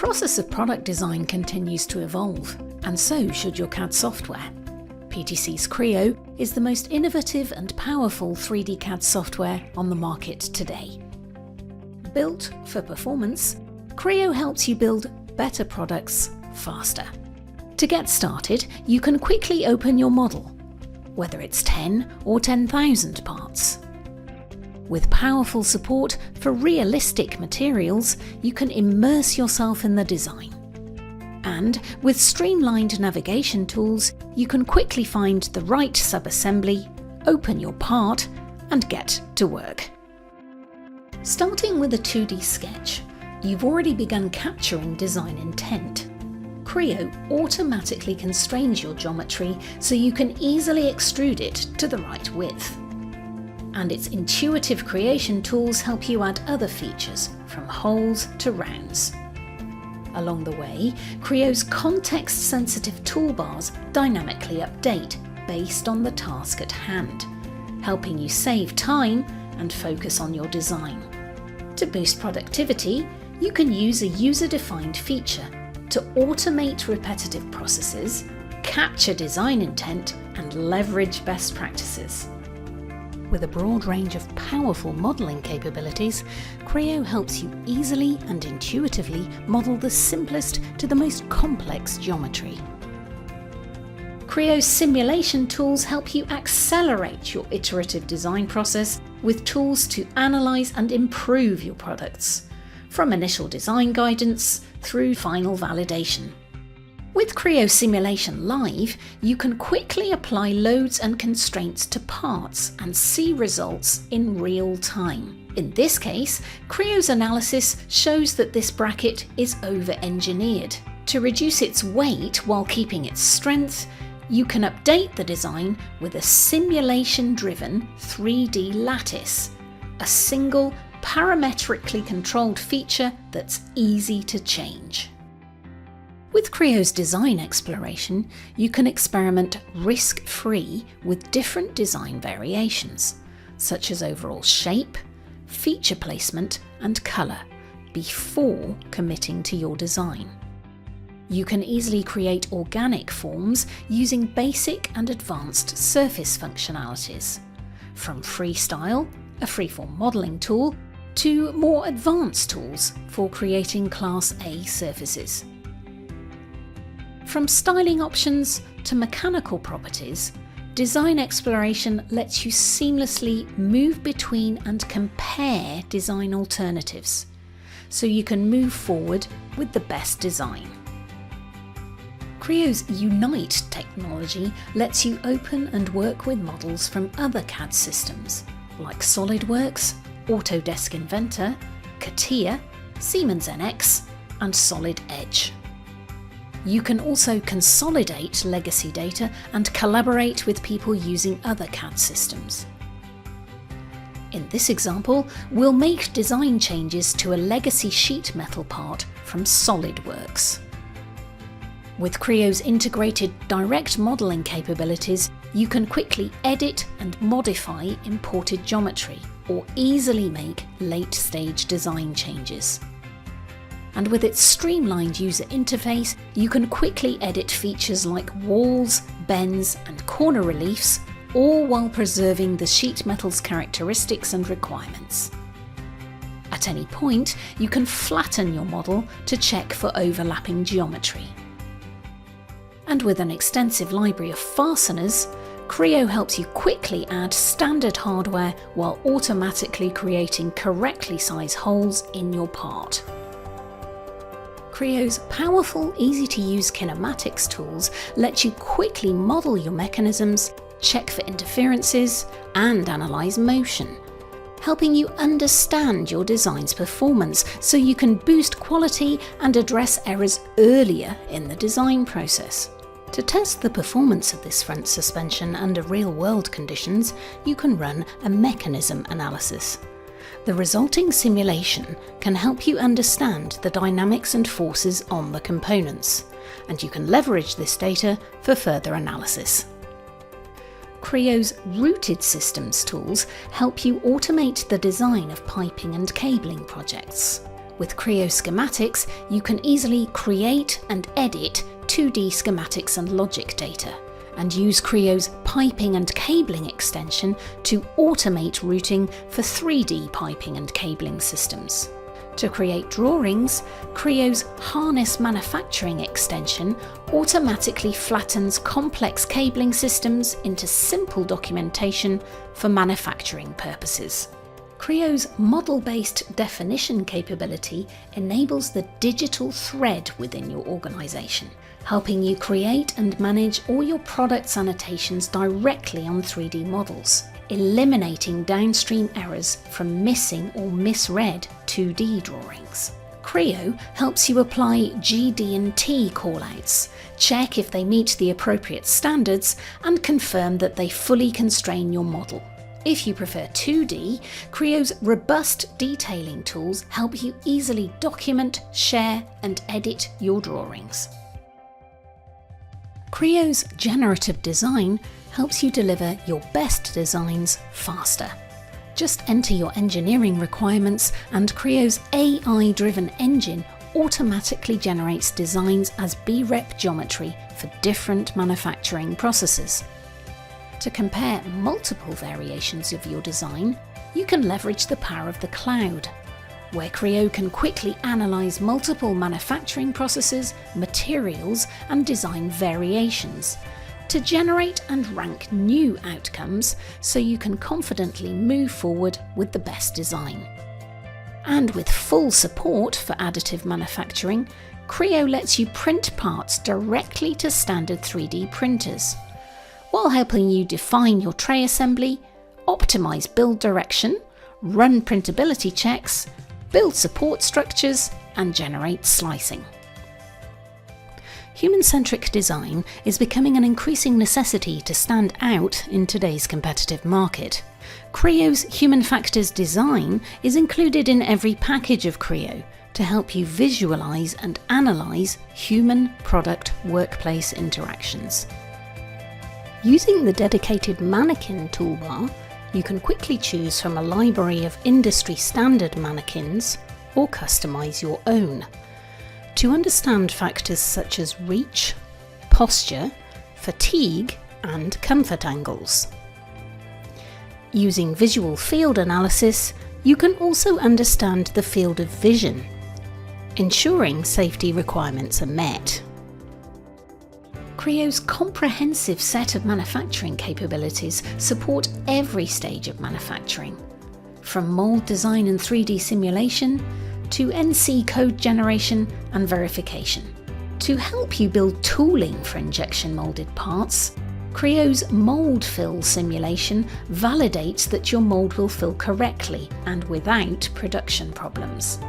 process of product design continues to evolve, and so should your CAD software. PTC's Creo is the most innovative and powerful 3D CAD software on the market today. Built for performance, Creo helps you build better products faster. To get started, you can quickly open your model, whether it's 10 or 10,000 parts. With powerful support for realistic materials, you can immerse yourself in the design. And with streamlined navigation tools, you can quickly find the right subassembly, open your part, and get to work. Starting with a 2D sketch, you've already begun capturing design intent. Creo automatically constrains your geometry so you can easily extrude it to the right width. And its intuitive creation tools help you add other features, from holes to rounds. Along the way, Creo's context-sensitive toolbars dynamically update based on the task at hand, helping you save time and focus on your design. To boost productivity, you can use a user-defined feature to automate repetitive processes, capture design intent, and leverage best practices. With a broad range of powerful modelling capabilities, Creo helps you easily and intuitively model the simplest to the most complex geometry. Creo's simulation tools help you accelerate your iterative design process with tools to analyse and improve your products, from initial design guidance through final validation. With Creo Simulation Live, you can quickly apply loads and constraints to parts and see results in real time. In this case, Creo's analysis shows that this bracket is over-engineered. To reduce its weight while keeping its strength, you can update the design with a simulation-driven 3D lattice, a single parametrically controlled feature that's easy to change. With Creo's design exploration, you can experiment risk-free with different design variations, such as overall shape, feature placement, and colour, before committing to your design. You can easily create organic forms using basic and advanced surface functionalities, from Freestyle, a freeform modelling tool, to more advanced tools for creating Class A surfaces. From styling options to mechanical properties, design exploration lets you seamlessly move between and compare design alternatives, so you can move forward with the best design. Creo's Unite technology lets you open and work with models from other CAD systems, like SolidWorks, Autodesk Inventor, CATIA, Siemens NX, and Solid Edge. You can also consolidate legacy data and collaborate with people using other CAD systems. In this example, we'll make design changes to a legacy sheet metal part from SolidWorks. With Creo's integrated direct modelling capabilities, you can quickly edit and modify imported geometry, or easily make late-stage design changes. And with its streamlined user interface, you can quickly edit features like walls, bends, and corner reliefs, all while preserving the sheet metal's characteristics and requirements. At any point, you can flatten your model to check for overlapping geometry. And with an extensive library of fasteners, Creo helps you quickly add standard hardware while automatically creating correctly sized holes in your part. Creo's powerful, easy-to-use kinematics tools let you quickly model your mechanisms, check for interferences, and analyse motion, helping you understand your design's performance so you can boost quality and address errors earlier in the design process. To test the performance of this front suspension under real-world conditions, you can run a mechanism analysis. The resulting simulation can help you understand the dynamics and forces on the components, and you can leverage this data for further analysis. Creo's Rooted Systems tools help you automate the design of piping and cabling projects. With Creo Schematics, you can easily create and edit 2D schematics and logic data, and use Creo's piping and cabling extension to automate routing for 3D piping and cabling systems. To create drawings, Creo's harness manufacturing extension automatically flattens complex cabling systems into simple documentation for manufacturing purposes. Creo's model-based definition capability enables the digital thread within your organisation, helping you create and manage all your products' annotations directly on 3D models, eliminating downstream errors from missing or misread 2D drawings. Creo helps you apply GD&T callouts, check if they meet the appropriate standards, and confirm that they fully constrain your model. If you prefer 2D, Creo's robust detailing tools help you easily document, share, and edit your drawings. Creo's generative design helps you deliver your best designs faster. Just enter your engineering requirements and Creo's AI-driven engine automatically generates designs as BREP geometry for different manufacturing processes. To compare multiple variations of your design, you can leverage the power of the cloud, where Creo can quickly analyse multiple manufacturing processes, materials, and design variations to generate and rank new outcomes so you can confidently move forward with the best design. And with full support for additive manufacturing, Creo lets you print parts directly to standard 3D printers, while helping you define your tray assembly, optimise build direction, run printability checks, build support structures, and generate slicing. Human-centric design is becoming an increasing necessity to stand out in today's competitive market. Creo's Human Factors design is included in every package of Creo to help you visualise and analyse human product workplace interactions. Using the dedicated mannequin toolbar, you can quickly choose from a library of industry standard mannequins or customise your own to understand factors such as reach, posture, fatigue, and comfort angles. Using visual field analysis, you can also understand the field of vision, ensuring safety requirements are met. Creo's comprehensive set of manufacturing capabilities support every stage of manufacturing, from mould design and 3D simulation to NC code generation and verification. To help you build tooling for injection moulded parts, Creo's mould fill simulation validates that your mould will fill correctly and without production problems.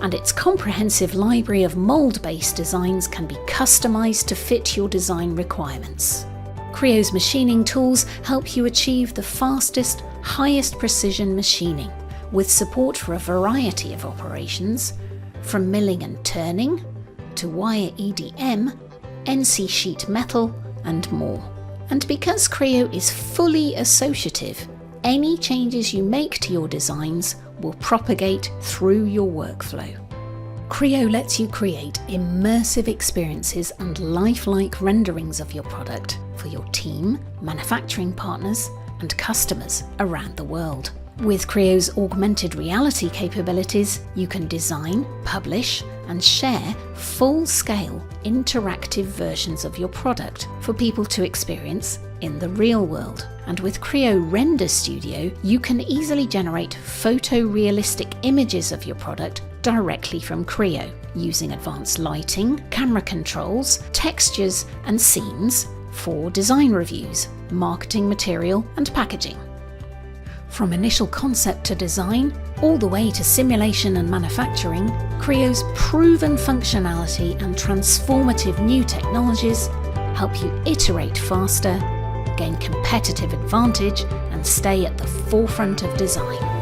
And its comprehensive library of mould-based designs can be customised to fit your design requirements. Creo's machining tools help you achieve the fastest, highest precision machining, with support for a variety of operations, from milling and turning, to wire EDM, NC sheet metal, and more. And because Creo is fully associative, any changes you make to your designs will propagate through your workflow. Creo lets you create immersive experiences and lifelike renderings of your product for your team, manufacturing partners, and customers around the world. With Creo's augmented reality capabilities, you can design, publish, and share full-scale interactive versions of your product for people to experience in the real world. And with Creo Render Studio, you can easily generate photorealistic images of your product directly from Creo, using advanced lighting, camera controls, textures, and scenes for design reviews, marketing material, and packaging. From initial concept to design, all the way to simulation and manufacturing, Creo's proven functionality and transformative new technologies help you iterate faster, gain competitive advantage, and stay at the forefront of design.